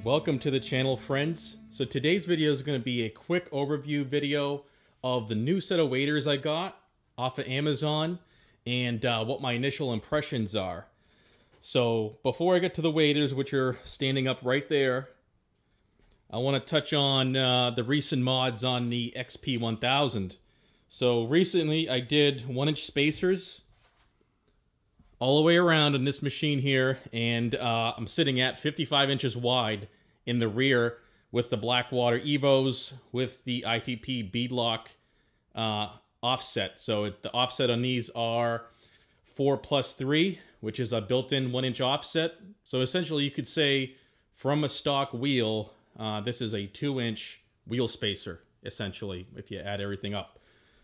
Welcome to the channel, friends. So today's video is going to be a quick overview video of the new set of waders I got off of Amazon and what my initial impressions are. So before I get to the waders, which are standing up right there, I want to touch on the recent mods on the XP1000. So recently I did 1-inch spacers all the way around on this machine here, and I'm sitting at 55 inches wide in the rear with the Blackwater Evos with the ITP beadlock offset. So the offset on these are 4+3, which is a built-in 1-inch offset. So essentially you could say from a stock wheel, this is a 2-inch wheel spacer, essentially, if you add everything up.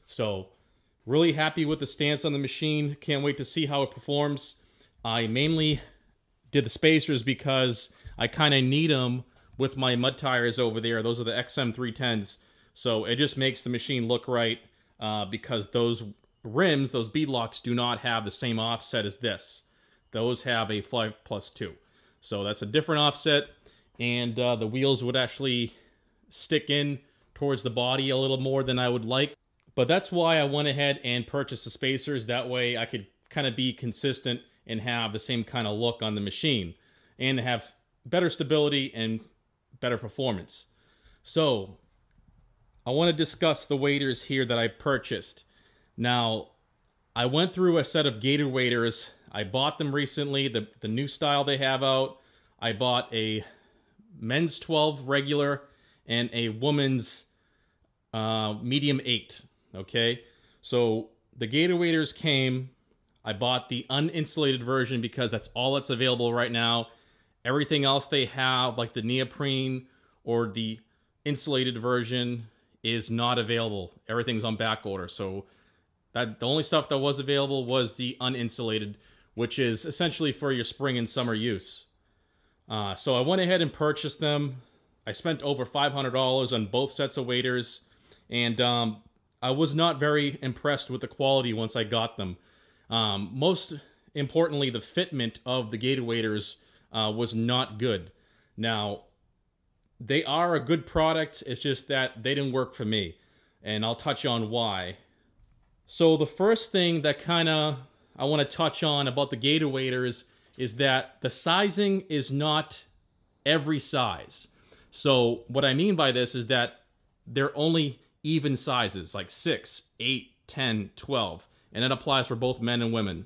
So really happy with the stance on the machine. Can't wait to see how it performs. I mainly did the spacers because I kind of need them with my mud tires over there. Those are the XM310s. So it just makes the machine look right because those rims, those beadlocks, do not have the same offset as this. Those have a 5+2. So that's a different offset, and the wheels would actually stick in towards the body a little more than I would like. But that's why I went ahead and purchased the spacers. That way I could kind of be consistent and have the same kind of look on the machine and have better stability and better performance. So I want to discuss the waders here that I purchased. Now, I went through a set of Gator waders. I bought them recently, the new style they have out. I bought a men's 12 regular and a woman's medium 8. Okay, so the Gator waders came. I bought the uninsulated version because that's all that's available right now. Everything else they have, like the Neoprene or the insulated version, is not available. Everything's on back order. So the only stuff that was available was the uninsulated, which is essentially for your spring and summer use. So I went ahead and purchased them. I spent over $500 on both sets of waders, and I was not very impressed with the quality once I got them. Most importantly, the fitment of the Gator waders was not good. Now, they are a good product, it's just that they didn't work for me, and I'll touch on why. So the first thing that I want to touch on about the Gator waders is that the sizing is not every size. So what I mean by this is that they're only even sizes, like 6, 8, 10, 12, and it applies for both men and women.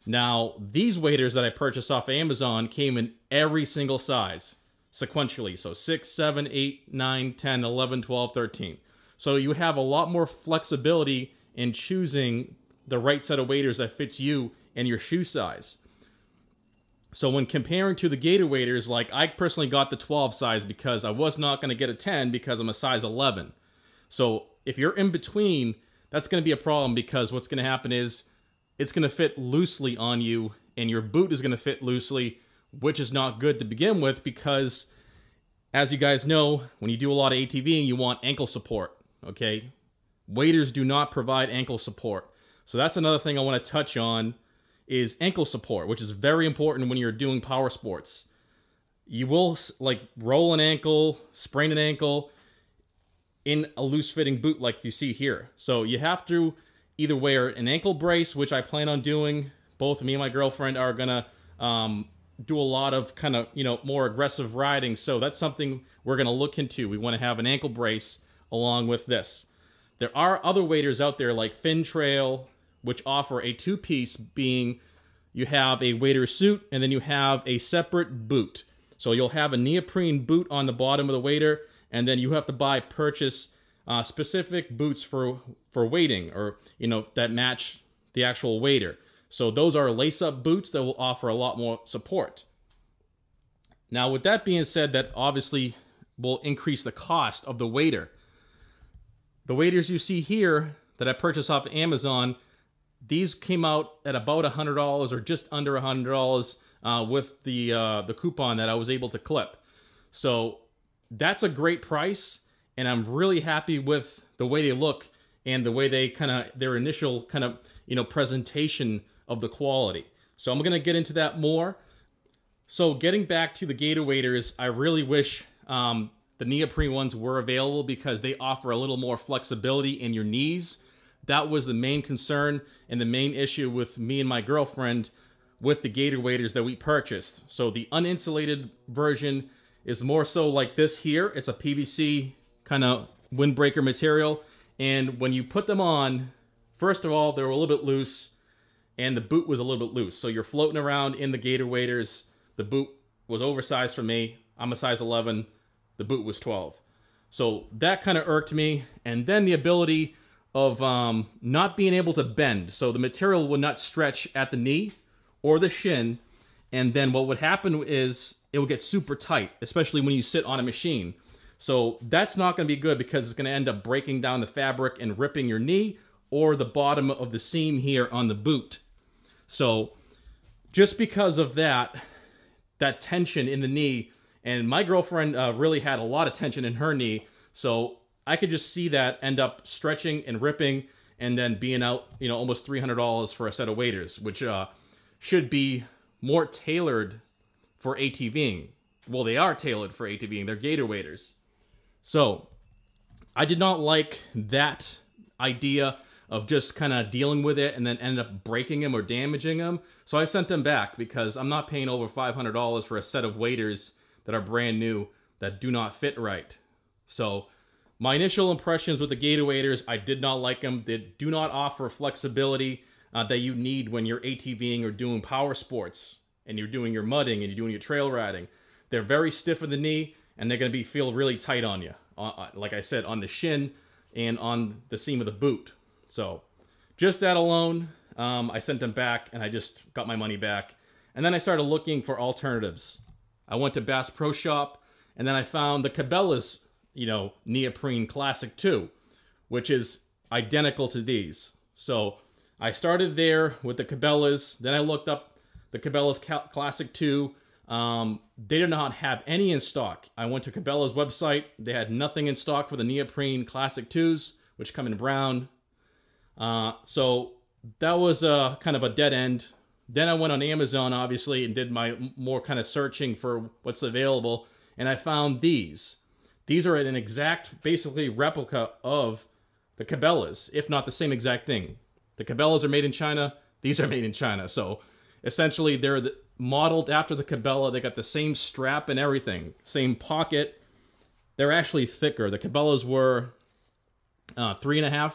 Now, these waders that I purchased off Amazon came in every single size, sequentially, so 6, 7, 8, 9, 10, 11, 12, 13. So you have a lot more flexibility in choosing the right set of waders that fits you and your shoe size. So when comparing to the Gator waders, like I personally got the 12 size because I was not going to get a 10 because I'm a size 11. So if you're in between, that's going to be a problem because what's going to happen is it's going to fit loosely on you and your boot is going to fit loosely, which is not good to begin with because, as you guys know, when you do a lot of ATVing, you want ankle support, okay? Waders do not provide ankle support. So that's another thing I want to touch on is ankle support, which is very important when you're doing power sports. You will like roll an ankle, sprain an ankle in a loose-fitting boot like you see here. So you have to either wear an ankle brace, which I plan on doing. Both me and my girlfriend are gonna do a lot of kind of, more aggressive riding. So that's something we're gonna look into. We want to have an ankle brace along with this. There are other waders out there like Fin Trail, which offer a two-piece, being you have a wader suit and then you have a separate boot. So you'll have a neoprene boot on the bottom of the wader, and then you have to purchase specific boots for wading, or that match the actual wader. So those are lace-up boots that will offer a lot more support. Now, with that being said, that obviously will increase the cost of the wader. The waders you see here that I purchased off Amazon, these came out at about $100 or just under $100 with the coupon that I was able to clip. So that's a great price, and I'm really happy with the way they look and the way they their initial presentation of the quality. So I'm going to get into that more. So getting back to the Gator waders, I really wish the neoprene ones were available because they offer a little more flexibility in your knees. That was the main concern and the main issue with me and my girlfriend with the Gator waders that we purchased. So the uninsulated version is more so like this here. It's a PVC kind of windbreaker material. And when you put them on, first of all, they were a little bit loose and the boot was a little bit loose. So you're floating around in the Gator waders. The boot was oversized for me. I'm a size 11. The boot was 12. So that kind of irked me. And then the ability of not being able to bend. So the material would not stretch at the knee or the shin. And then what would happen is it would get super tight, especially when you sit on a machine. So that's not going to be good because it's going to end up breaking down the fabric and ripping your knee or the bottom of the seam here on the boot. So just because of that tension in the knee, and my girlfriend really had a lot of tension in her knee, so I could just see that end up stretching and ripping and then being out, you know, almost $300 for a set of waders, which should be more tailored for ATVing. Well, they are tailored for ATVing. They're Gator waders. So I did not like that idea of just kind of dealing with it and then end up breaking them or damaging them. So I sent them back because I'm not paying over $500 for a set of waders that are brand new that do not fit right. So my initial impressions with the Gator waders, I did not like them. They do not offer flexibility that you need when you're ATVing or doing power sports and you're doing your mudding and you're doing your trail riding. They're very stiff in the knee and they're going to feel really tight on you. Like I said, on the shin and on the seam of the boot. So just that alone, I sent them back and I just got my money back. And then I started looking for alternatives. I went to Bass Pro Shop and then I found the Cabela's, you know, Neoprene Classic 2, which is identical to these. So I started there with the Cabela's. Then I looked up the Cabela's Classic 2. They did not have any in stock. I went to Cabela's website. They had nothing in stock for the Neoprene Classic 2s, which come in brown. So that was kind of a dead end. Then I went on Amazon, obviously, and did my more kind of searching for what's available. And I found these. These are an exact, basically, replica of the Cabela's, if not the same exact thing. The Cabela's are made in China. These are made in China. So essentially, they're modeled after the Cabela. They got the same strap and everything. Same pocket. They're actually thicker. The Cabela's were 3.5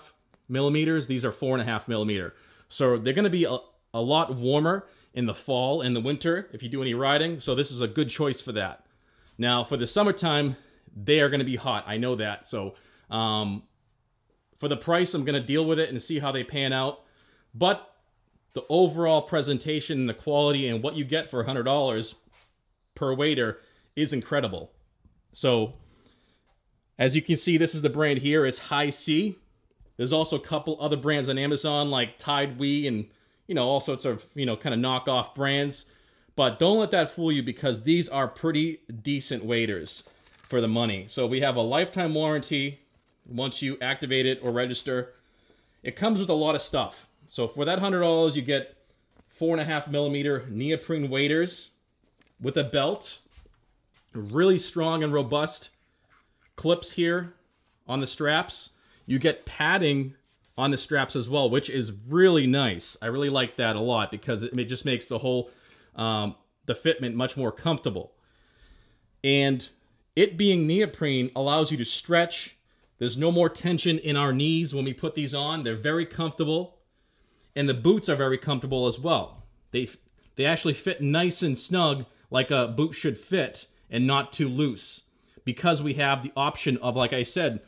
millimeters. These are 4.5 millimeter. So they're going to be a lot warmer in the fall and the winter if you do any riding. So this is a good choice for that. Now, for the summertime, they are going to be hot. I know that. So for the price, I'm going to deal with it and see how they pan out. But the overall presentation and the quality and what you get for $100 per wader is incredible. So as you can see, this is the brand here. It's HISEA. There's also a couple other brands on Amazon like Tide Wee and, you know, all sorts of, you know, kind of knockoff brands. But don't let that fool you because these are pretty decent waders for the money. So we have a lifetime warranty once you activate it or register. It comes with a lot of stuff. So for that $100, you get 4.5 millimeter neoprene waders with a belt, really strong and robust clips here on the straps. You get padding on the straps as well, which is really nice. I really like that a lot because it just makes the whole the fitment much more comfortable. And it being neoprene allows you to stretch. There's no more tension in our knees when we put these on. They're very comfortable. And the boots are very comfortable as well. They actually fit nice and snug like a boot should fit and not too loose. Because we have the option of, like I said,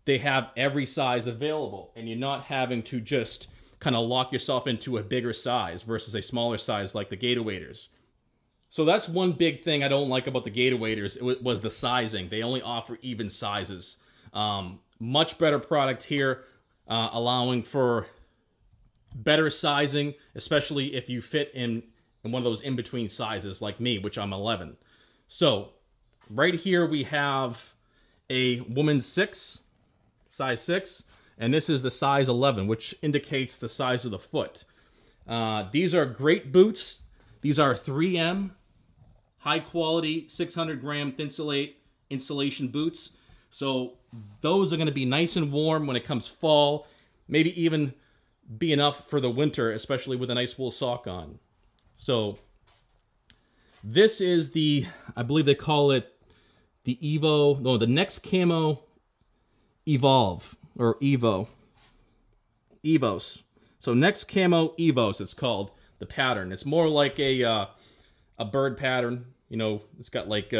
they have every size available. And you're not having to just kind of lock yourself into a bigger size versus a smaller size like the Gator waders. So that's one big thing I don't like about the Gator waders. It was the sizing. They only offer even sizes. Much better product here, allowing for better sizing, especially if you fit in one of those in-between sizes like me, which I'm 11. So right here we have a woman's 6, size 6, and this is the size 11, which indicates the size of the foot. These are great boots. These are 3M high quality 600 gram Thinsulate insulation boots. So those are going to be nice and warm when it comes fall, maybe even be enough for the winter, especially with a nice wool sock on. So this is the, I believe they call it the Evo, no, the Next Camo Evolve, or Evo. Evos. So Next Camo Evos, it's called, the pattern. It's more like a bird pattern. You know, it's got like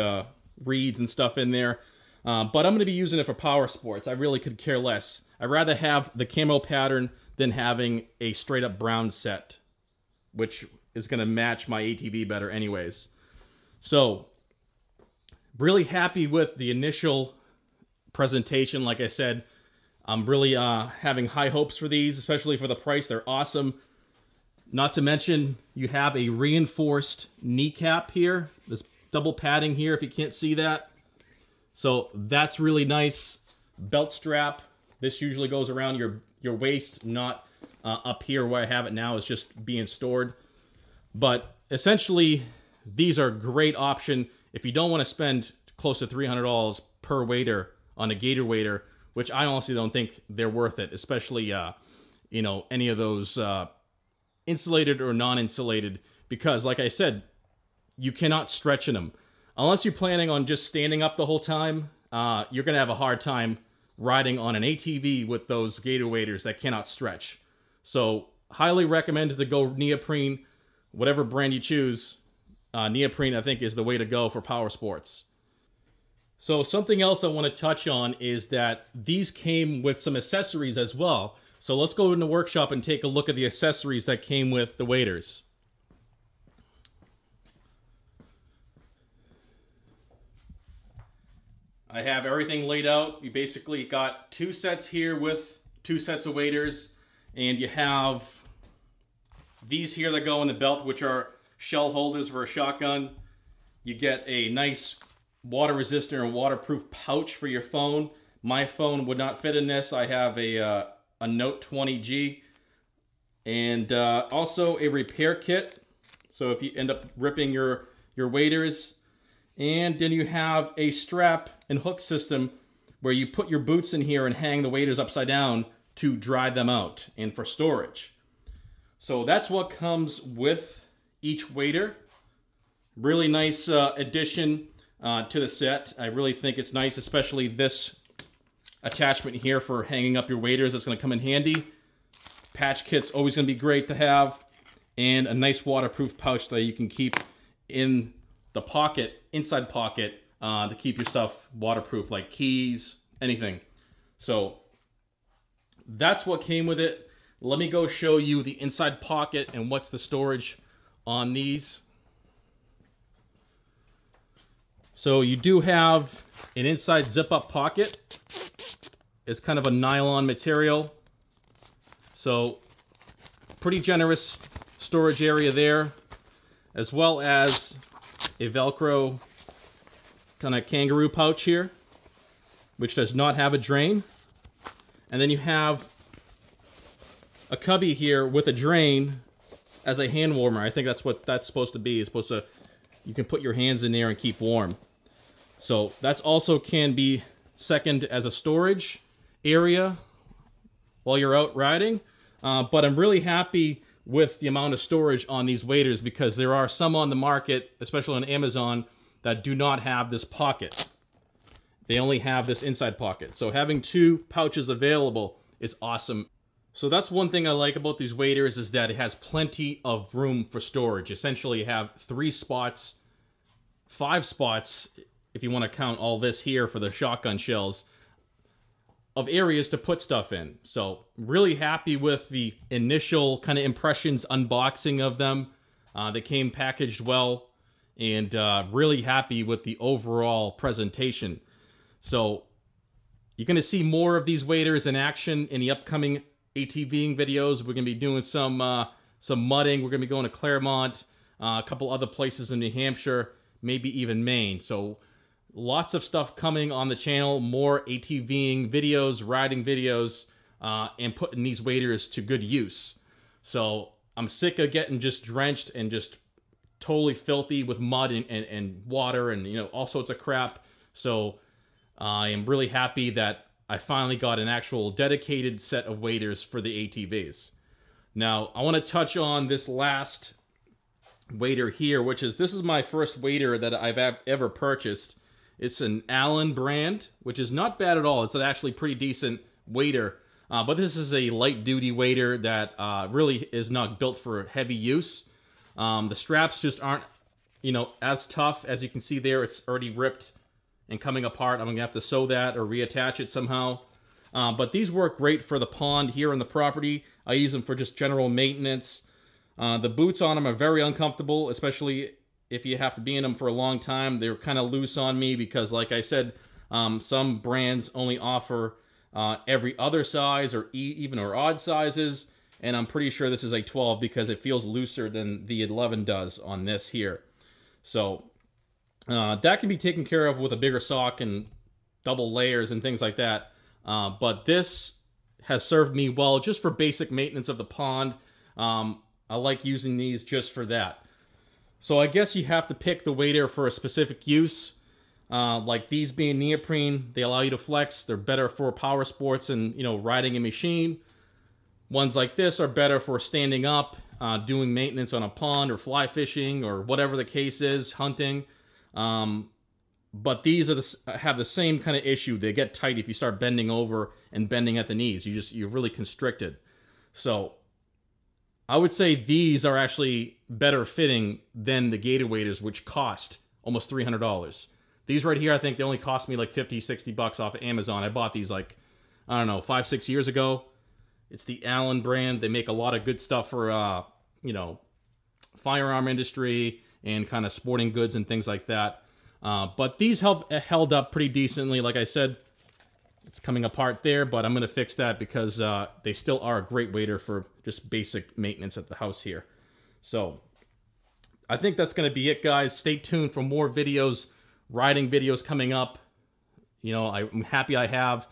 reeds and stuff in there. But I'm going to be using it for power sports. I really could care less. I'd rather have the camo pattern than having a straight up brown set, which is going to match my ATV better anyways. So, really happy with the initial presentation. Like I said, I'm really having high hopes for these, especially for the price. They're awesome. Not to mention, you have a reinforced kneecap here. This double padding here, if you can't see that. So that's really nice. Belt strap. This usually goes around your waist, not up here where I have it now. It's just being stored. But essentially, these are a great option if you don't want to spend close to $300 per wader on a Gator wader, which I honestly don't think they're worth it, especially, you know, any of those insulated or non-insulated, because like I said, you cannot stretch in them. Unless you're planning on just standing up the whole time, you're going to have a hard time riding on an ATV with those Gator waders that cannot stretch. So, highly recommend to go Neoprene, whatever brand you choose. Neoprene, I think, is the way to go for power sports. So, something else I want to touch on is that these came with some accessories as well. So, let's go in the workshop and take a look at the accessories that came with the waders. I have everything laid out. You basically got two sets here with two sets of waders, and you have these here that go in the belt, which are shell holders for a shotgun. You get a nice water resistant and waterproof pouch for your phone. My phone would not fit in this. I have a Note 20G, and also a repair kit. So if you end up ripping your waders. And then you have a strap and hook system where you put your boots in here and hang the waders upside down to dry them out and for storage. So that's what comes with each wader. Really nice addition to the set. I really think it's nice, especially this attachment here for hanging up your waders. That's going to come in handy. Patch kit's always going to be great to have. And a nice waterproof pouch that you can keep in the pocket, inside pocket, to keep your stuff waterproof, like keys, anything. So that's what came with it. Let me go show you the inside pocket and what's the storage on these. So you do have an inside zip-up pocket. It's kind of a nylon material. So pretty generous storage area there, as well as a Velcro kind of kangaroo pouch here, which does not have a drain. And then you have a cubby here with a drain as a hand warmer. I think that's what that's supposed to be. It's supposed to, you can put your hands in there and keep warm. So that's also can be second as a storage area while you're out riding. But I'm really happy with the amount of storage on these waders, because there are some on the market, especially on Amazon, that do not have this pocket. They only have this inside pocket. So having two pouches available is awesome. So that's one thing I like about these waders, is that it has plenty of room for storage. Essentially you have 3 spots, 5 spots, if you want to count all this here for the shotgun shells, of areas to put stuff in. So really happy with the initial kind of impressions, unboxing of them. They came packaged well, and really happy with the overall presentation. So you're going to see more of these waders in action in the upcoming ATVing videos. We're going to be doing some mudding. We're going to be going to Claremont, a couple other places in New Hampshire, maybe even Maine. So lots of stuff coming on the channel, more ATVing videos, riding videos, and putting these waders to good use. So I'm sick of getting just drenched and just totally filthy with mud and water and, you know, all sorts of crap. So I am really happy that I finally got an actual dedicated set of waders for the ATVs. Now, I want to touch on this last wader here, which is, this is my first wader that I've ever purchased. It's an Allen brand, which is not bad at all. It's an actually pretty decent wader, but this is a light-duty wader that really is not built for heavy use. The straps just aren't, you know, as tough. As you can see there, it's already ripped and coming apart. I'm gonna have to sew that or reattach it somehow. But these work great for the pond here on the property. I use them for just general maintenance. The boots on them are very uncomfortable, especially if you have to be in them for a long time. They're kind of loose on me because, like I said, some brands only offer every other size or even or odd sizes, and I'm pretty sure this is a 12 because it feels looser than the 11 does on this here. So that can be taken care of with a bigger sock and double layers and things like that. But this has served me well just for basic maintenance of the pond. I like using these just for that. So I guess you have to pick the wader for a specific use. Like these being neoprene, they allow you to flex. They're better for power sports and, you know, riding a machine. Ones like this are better for standing up, doing maintenance on a pond or fly fishing or whatever the case is, hunting. But these are have the same kind of issue. They get tight if you start bending over and bending at the knees. You're really constricted. So I would say these are actually better fitting than the Gator waders, which cost almost $300. These right here, I think they only cost me like 50, 60 bucks off of Amazon. I bought these like, I don't know, 5, 6 years ago. It's the Allen brand. They make a lot of good stuff for, you know, firearm industry and kind of sporting goods and things like that. But these held up pretty decently. Like I said, it's coming apart there, but I'm going to fix that because they still are a great wader for just basic maintenance at the house here. So I think that's going to be it, guys. Stay tuned for more videos, riding videos coming up. You know, I'm happy I have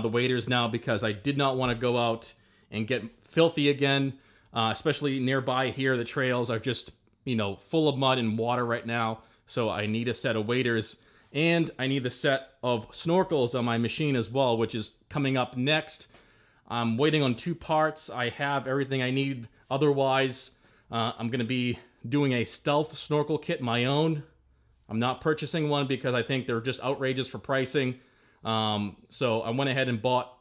the waders now because I did not want to go out and get filthy again, especially nearby here. The trails are just, you know, full of mud and water right now. So I need a set of waders, and I need a set of snorkels on my machine as well, which is coming up next. I'm waiting on 2 parts. I have everything I need. Otherwise, I'm going to be doing a stealth snorkel kit, my own. I'm not purchasing one because I think they're just outrageous for pricing. So I went ahead and bought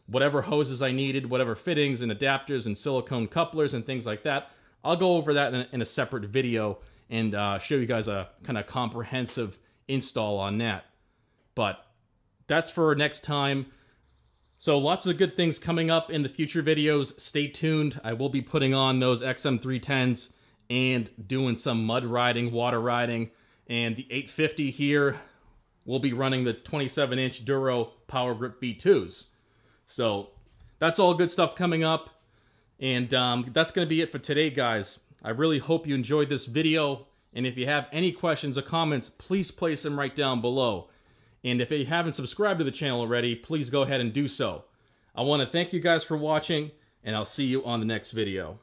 whatever hoses I needed, whatever fittings and adapters and silicone couplers and things like that. I'll go over that in a separate video and show you guys a kind of comprehensive install on that. But that's for next time. So lots of good things coming up in the future videos. Stay tuned. I will be putting on those XM310s and doing some mud riding, water riding. And the 850 here will be running the 27-inch Duro Power Grip V2s. So that's all good stuff coming up. And that's going to be it for today, guys. I really hope you enjoyed this video. And if you have any questions or comments, please place them right down below. And if you haven't subscribed to the channel already, please go ahead and do so. I want to thank you guys for watching, and I'll see you on the next video.